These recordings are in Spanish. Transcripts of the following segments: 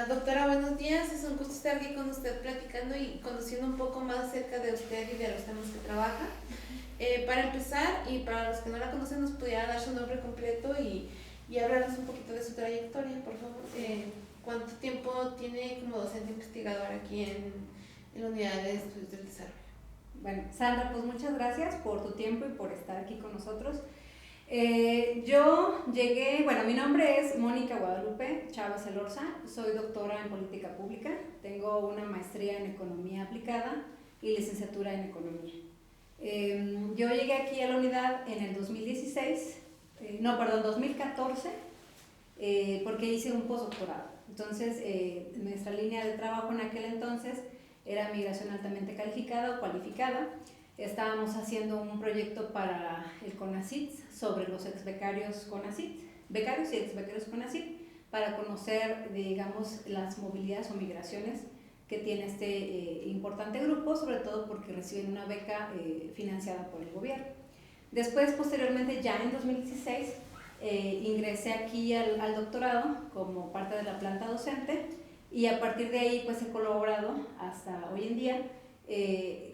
Doctora, buenos días. Es un gusto estar aquí con usted platicando y conociendo un poco más acerca de usted y de los temas que trabaja. Para empezar, y para los que no la conocen, nos pudiera dar su nombre completo y hablarnos un poquito de su trayectoria, por favor. ¿Cuánto tiempo tiene como docente investigador aquí en la Unidad de Estudios del Desarrollo? Bueno, Sandra, pues muchas gracias por tu tiempo y por estar aquí con nosotros. Yo llegué, bueno, mi nombre es Mónica Guadalupe Chávez Elorza, soy doctora en política pública, tengo una maestría en economía aplicada y licenciatura en economía. Yo llegué aquí a la unidad en el 2014, porque hice un postdoctorado. Entonces, nuestra línea de trabajo en aquel entonces era migración altamente calificada o cualificada. Estábamos haciendo un proyecto para el CONACYT sobre los exbecarios CONACYT, becarios y exbecarios CONACYT, para conocer, digamos, las movilidades o migraciones que tiene este importante grupo, sobre todo porque reciben una beca financiada por el gobierno. Después, posteriormente, ya en 2016, ingresé aquí al doctorado como parte de la planta docente y a partir de ahí pues he colaborado hasta hoy en día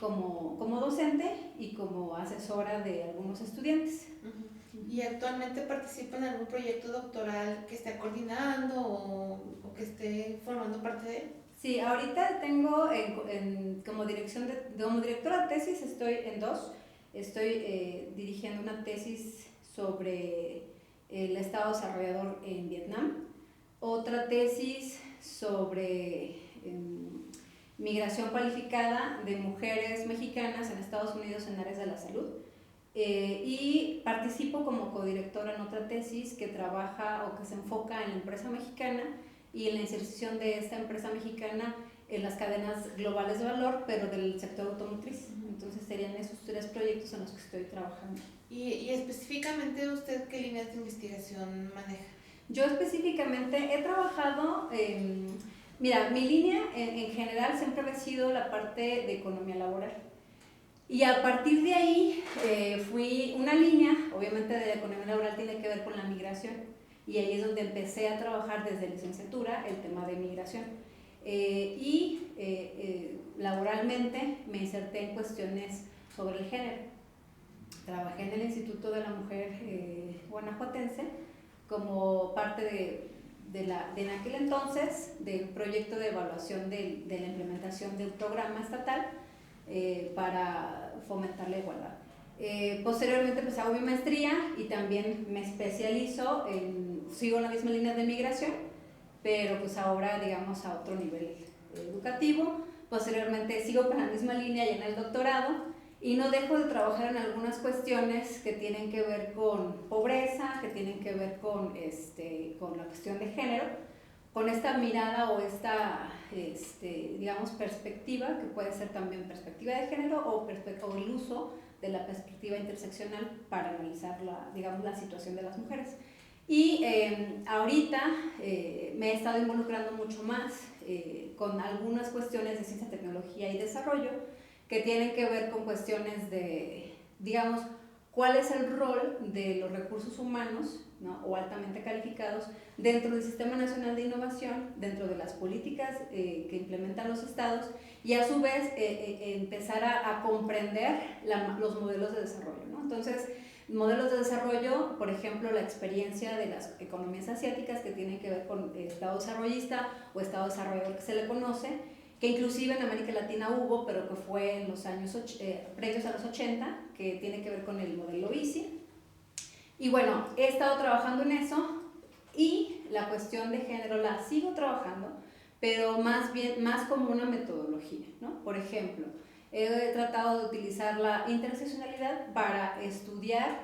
como docente y como asesora de algunos estudiantes. ¿Y actualmente participa en algún proyecto doctoral que esté coordinando o que esté formando parte de él? Sí, ahorita tengo como directora de tesis estoy en dos. Estoy dirigiendo una tesis sobre el Estado desarrollador en Vietnam, otra tesis sobre migración cualificada de mujeres mexicanas en Estados Unidos en áreas de la salud. Y participo como codirectora en otra tesis que trabaja o que se enfoca en la empresa mexicana y en la inserción de esta empresa mexicana en las cadenas globales de valor, pero del sector automotriz. Entonces serían esos tres proyectos en los que estoy trabajando. ¿Y específicamente usted qué líneas de investigación maneja? Yo específicamente he trabajado, mira, mi línea en general siempre ha sido la parte de economía laboral. Y a partir de ahí fui una línea, obviamente de la economía laboral tiene que ver con la migración, y ahí es donde empecé a trabajar desde licenciatura el tema de migración. Laboralmente me inserté en cuestiones sobre el género. Trabajé en el Instituto de la Mujer Guanajuatense como parte de en aquel entonces del proyecto de evaluación de la implementación del programa estatal para fomentar la igualdad. Posteriormente pues hago mi maestría y también me especializo sigo la misma línea de migración, pero pues ahora digamos a otro nivel educativo. Posteriormente sigo con la misma línea ya en el doctorado y no dejo de trabajar en algunas cuestiones que tienen que ver con pobreza, que tienen que ver con la cuestión de género, con esta mirada o esta, digamos, perspectiva, que puede ser también perspectiva de género o el uso de la perspectiva interseccional para analizar la situación de las mujeres. Y ahorita me he estado involucrando mucho más con algunas cuestiones de ciencia, tecnología y desarrollo que tienen que ver con cuestiones de, digamos, cuál es el rol de los recursos humanos, ¿no?, o altamente calificados dentro del Sistema Nacional de Innovación, dentro de las políticas que implementan los estados y a su vez empezar a comprender los modelos de desarrollo, ¿no? Entonces, modelos de desarrollo, por ejemplo, la experiencia de las economías asiáticas que tienen que ver con el Estado desarrollista o Estado desarrollador que se le conoce, que inclusive en América Latina hubo, pero que fue en los años previos a los 80, que tiene que ver con el modelo ISI. Y bueno, he estado trabajando en eso y la cuestión de género la sigo trabajando, pero más como una metodología, ¿no? Por ejemplo, he tratado de utilizar la interseccionalidad para estudiar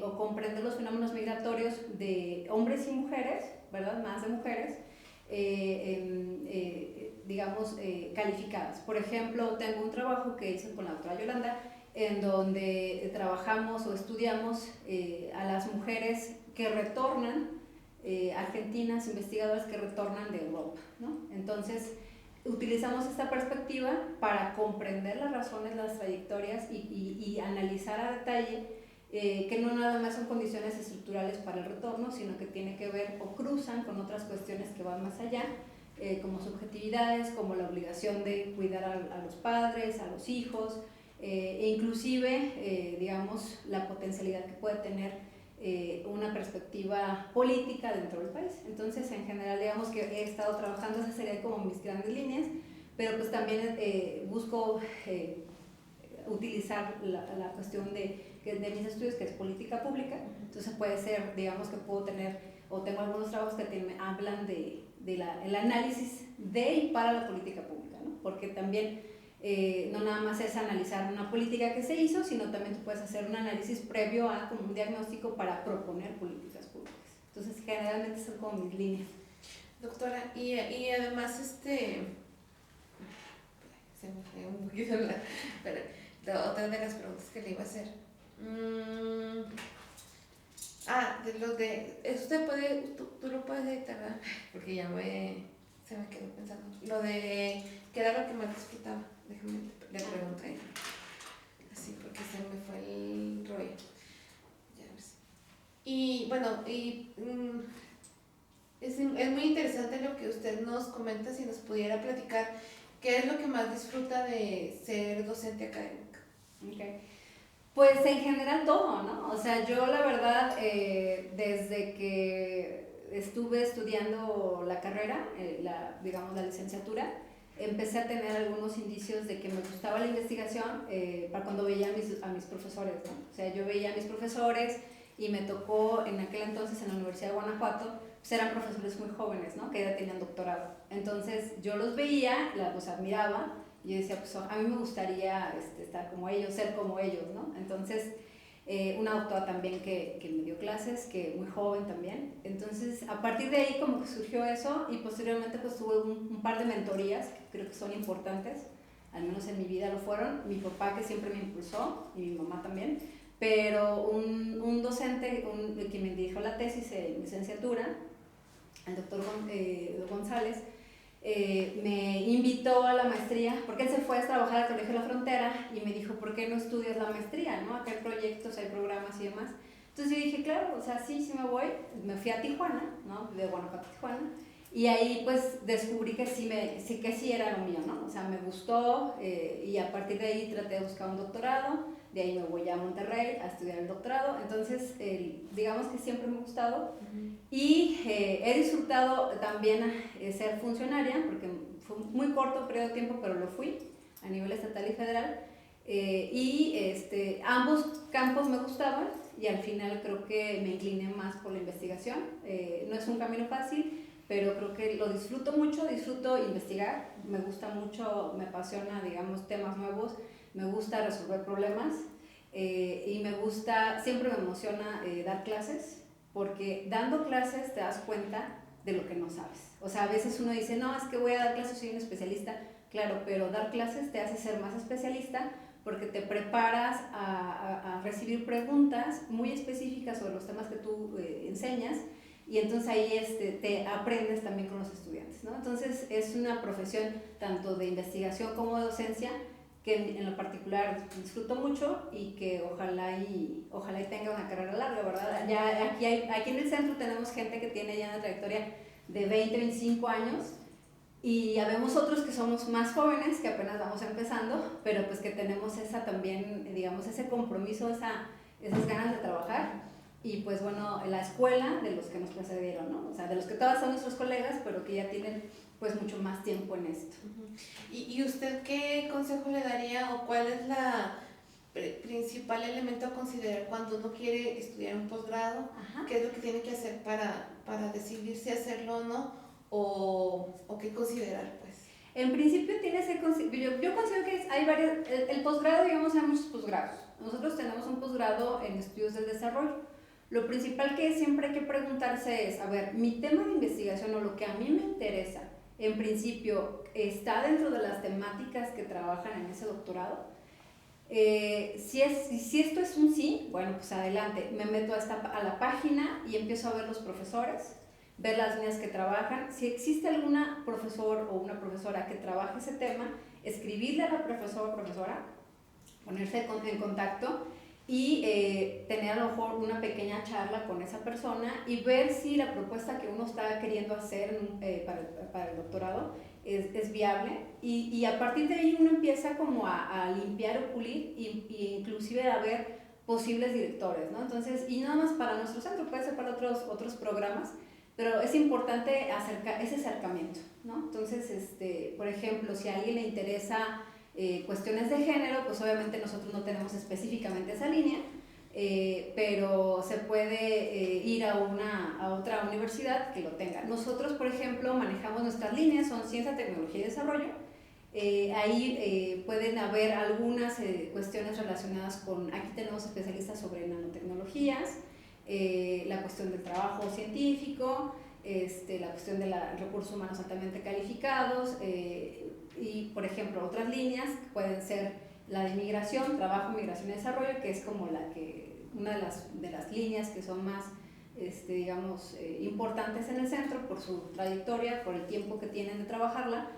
o comprender los fenómenos migratorios de hombres y mujeres, ¿verdad? Más de mujeres, digamos, calificadas. Por ejemplo, tengo un trabajo que hice con la doctora Yolanda en donde trabajamos o estudiamos a las mujeres que retornan, argentinas, investigadoras que retornan de Europa, ¿no? Entonces, utilizamos esta perspectiva para comprender las razones, las trayectorias y analizar a detalle que no nada más son condiciones estructurales para el retorno, sino que tiene que ver o cruzan con otras cuestiones que van más allá como subjetividades, como la obligación de cuidar a los padres, a los hijos, e inclusive, digamos, la potencialidad que puede tener una perspectiva política dentro del país. Entonces, en general, digamos que he estado trabajando, esas serían como mis grandes líneas, pero pues también busco utilizar la cuestión de mis estudios, que es política pública. Entonces puede ser, digamos que puedo tener, o tengo algunos trabajos que hablan el análisis de y para la política pública, ¿no? Porque también no nada más es analizar una política que se hizo, sino también tú puedes hacer un análisis previo a como un diagnóstico para proponer políticas públicas. Entonces generalmente son como mis líneas. Doctora, y además se me fue un poquito otra de las preguntas que le iba a hacer. Tú lo puedes editar, ¿verdad? Porque se me quedó pensando. Lo de qué era lo que más disfrutaba. Déjame, le pregunto a ella. Así, porque se me fue el rollo. Ya ves. Y bueno, es muy interesante lo que usted nos comenta, si nos pudiera platicar qué es lo que más disfruta de ser docente académica. Okay. Pues en general todo, ¿no? O sea, yo la verdad, desde que estuve estudiando la carrera, digamos la licenciatura, empecé a tener algunos indicios de que me gustaba la investigación para cuando veía a mis profesores, ¿no? O sea, yo veía a mis profesores y me tocó en aquel entonces en la Universidad de Guanajuato, pues eran profesores muy jóvenes, ¿no? Que ya tenían doctorado. Entonces yo los veía, los admiraba, y yo decía, pues a mí me gustaría estar como ellos, ser como ellos, ¿no? Entonces, una doctora también que me dio clases, que muy joven también. Entonces, a partir de ahí como que surgió eso, y posteriormente pues tuve un par de mentorías que creo que son importantes, al menos en mi vida lo fueron. Mi papá, que siempre me impulsó, y mi mamá también, pero un docente que me dirigió la tesis en licenciatura, el doctor González, me invitó a la maestría, porque él se fue a trabajar al Colegio de la Frontera y me dijo, ¿por qué no estudias la maestría, no? Acá hay proyectos, hay programas y demás. Entonces yo dije, claro, o sea, sí me voy. Me fui a Tijuana, ¿no? De Guanajuato a Tijuana, y ahí pues descubrí que sí era lo mío, ¿no? O sea, me gustó, y a partir de ahí traté de buscar un doctorado. De ahí me voy a Monterrey a estudiar el doctorado. Entonces, digamos que siempre me ha gustado. Y he disfrutado también ser funcionaria, porque fue un muy corto periodo de tiempo, pero lo fui a nivel estatal y federal. Ambos campos me gustaban, y al final creo que me incliné más por la investigación. No es un camino fácil, pero creo que lo disfruto mucho, disfruto investigar, me gusta mucho, me apasiona, digamos, temas nuevos, me gusta resolver problemas, y siempre me emociona dar clases, porque dando clases te das cuenta de lo que no sabes. O sea, a veces uno dice, no, es que voy a dar clases, soy un especialista. Claro, pero dar clases te hace ser más especialista, porque te preparas a recibir preguntas muy específicas sobre los temas que tú enseñas, y entonces ahí te aprendes también con los estudiantes, ¿no? Entonces es una profesión tanto de investigación como de docencia que en lo particular disfruto mucho, y que ojalá y tenga una carrera larga, ¿verdad? Ya aquí en el centro tenemos gente que tiene ya una trayectoria de 20, 25 años, y habemos otros que somos más jóvenes, que apenas vamos empezando, pero pues que tenemos digamos, ese compromiso, esas ganas de trabajar. Y pues bueno, la escuela de los que nos precedieron, ¿no? O sea, de los que todas son nuestros colegas, pero que ya tienen pues mucho más tiempo en esto. ¿Y usted qué consejo le daría, o cuál es la principal elemento a considerar cuando uno quiere estudiar un posgrado? Ajá. ¿Qué es lo que tiene que hacer para decidir si hacerlo o no, o qué considerar, pues? En principio yo considero que hay varios, el posgrado, digamos, hay muchos posgrados. Nosotros tenemos un posgrado en estudios del desarrollo. Lo principal que siempre hay que preguntarse es, a ver, mi tema de investigación o lo que a mí me interesa, en principio, ¿está dentro de las temáticas que trabajan en ese doctorado? Si esto es un sí, bueno, pues adelante, me meto a la página y empiezo a ver los profesores, ver las líneas que trabajan. Si existe alguna profesor o una profesora que trabaje ese tema, escribirle a la profesora, ponerse en contacto y tener a lo mejor una pequeña charla con esa persona y ver si la propuesta que uno está queriendo hacer para el doctorado es viable, y a partir de ahí uno empieza como a limpiar o pulir y inclusive a ver posibles directores, ¿no? Entonces, y no más para nuestro centro, puede ser para otros programas, pero es importante ese acercamiento, ¿no? Entonces, por ejemplo, si a alguien le interesa cuestiones de género, pues obviamente nosotros no tenemos específicamente esa línea, pero se puede ir a otra universidad que lo tenga. Nosotros, por ejemplo, manejamos nuestras líneas, son ciencia, tecnología y desarrollo. Ahí pueden haber algunas cuestiones relacionadas con, aquí tenemos especialistas sobre nanotecnologías, la cuestión del trabajo científico, la cuestión de los recursos humanos altamente calificados, y por ejemplo otras líneas pueden ser la de migración, trabajo, migración y desarrollo, que es como una de las líneas que son más digamos importantes en el centro por su trayectoria, por el tiempo que tienen de trabajarla.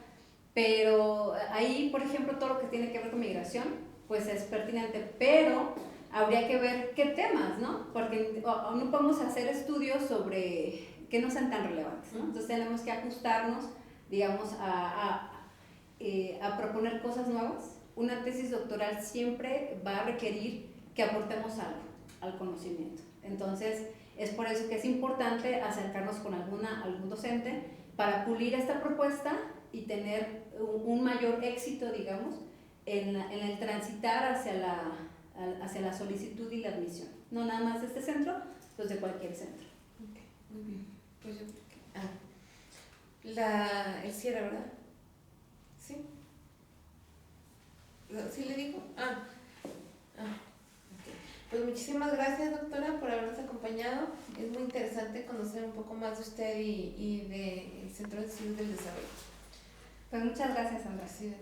Pero ahí, por ejemplo, todo lo que tiene que ver con migración, pues es pertinente, pero habría que ver qué temas, ¿no? Porque no podemos hacer estudios sobre que no sean tan relevantes, ¿no? Entonces tenemos que ajustarnos, digamos, a proponer cosas nuevas. Una tesis doctoral siempre va a requerir que aportemos algo al conocimiento. Entonces, es por eso que es importante acercarnos con algún docente para pulir esta propuesta y tener un mayor éxito, digamos, en el transitar hacia la solicitud y la admisión. No nada más de este centro, pues de cualquier centro. Okay, muy bien. Pues yo creo que... el cierre, ¿verdad? ¿Sí? ¿Sí le digo? Okay. Pues muchísimas gracias, doctora, por habernos acompañado. Es muy interesante conocer un poco más de usted y del Centro de Estudios del Desarrollo. Pues muchas gracias, Sandra. Sí,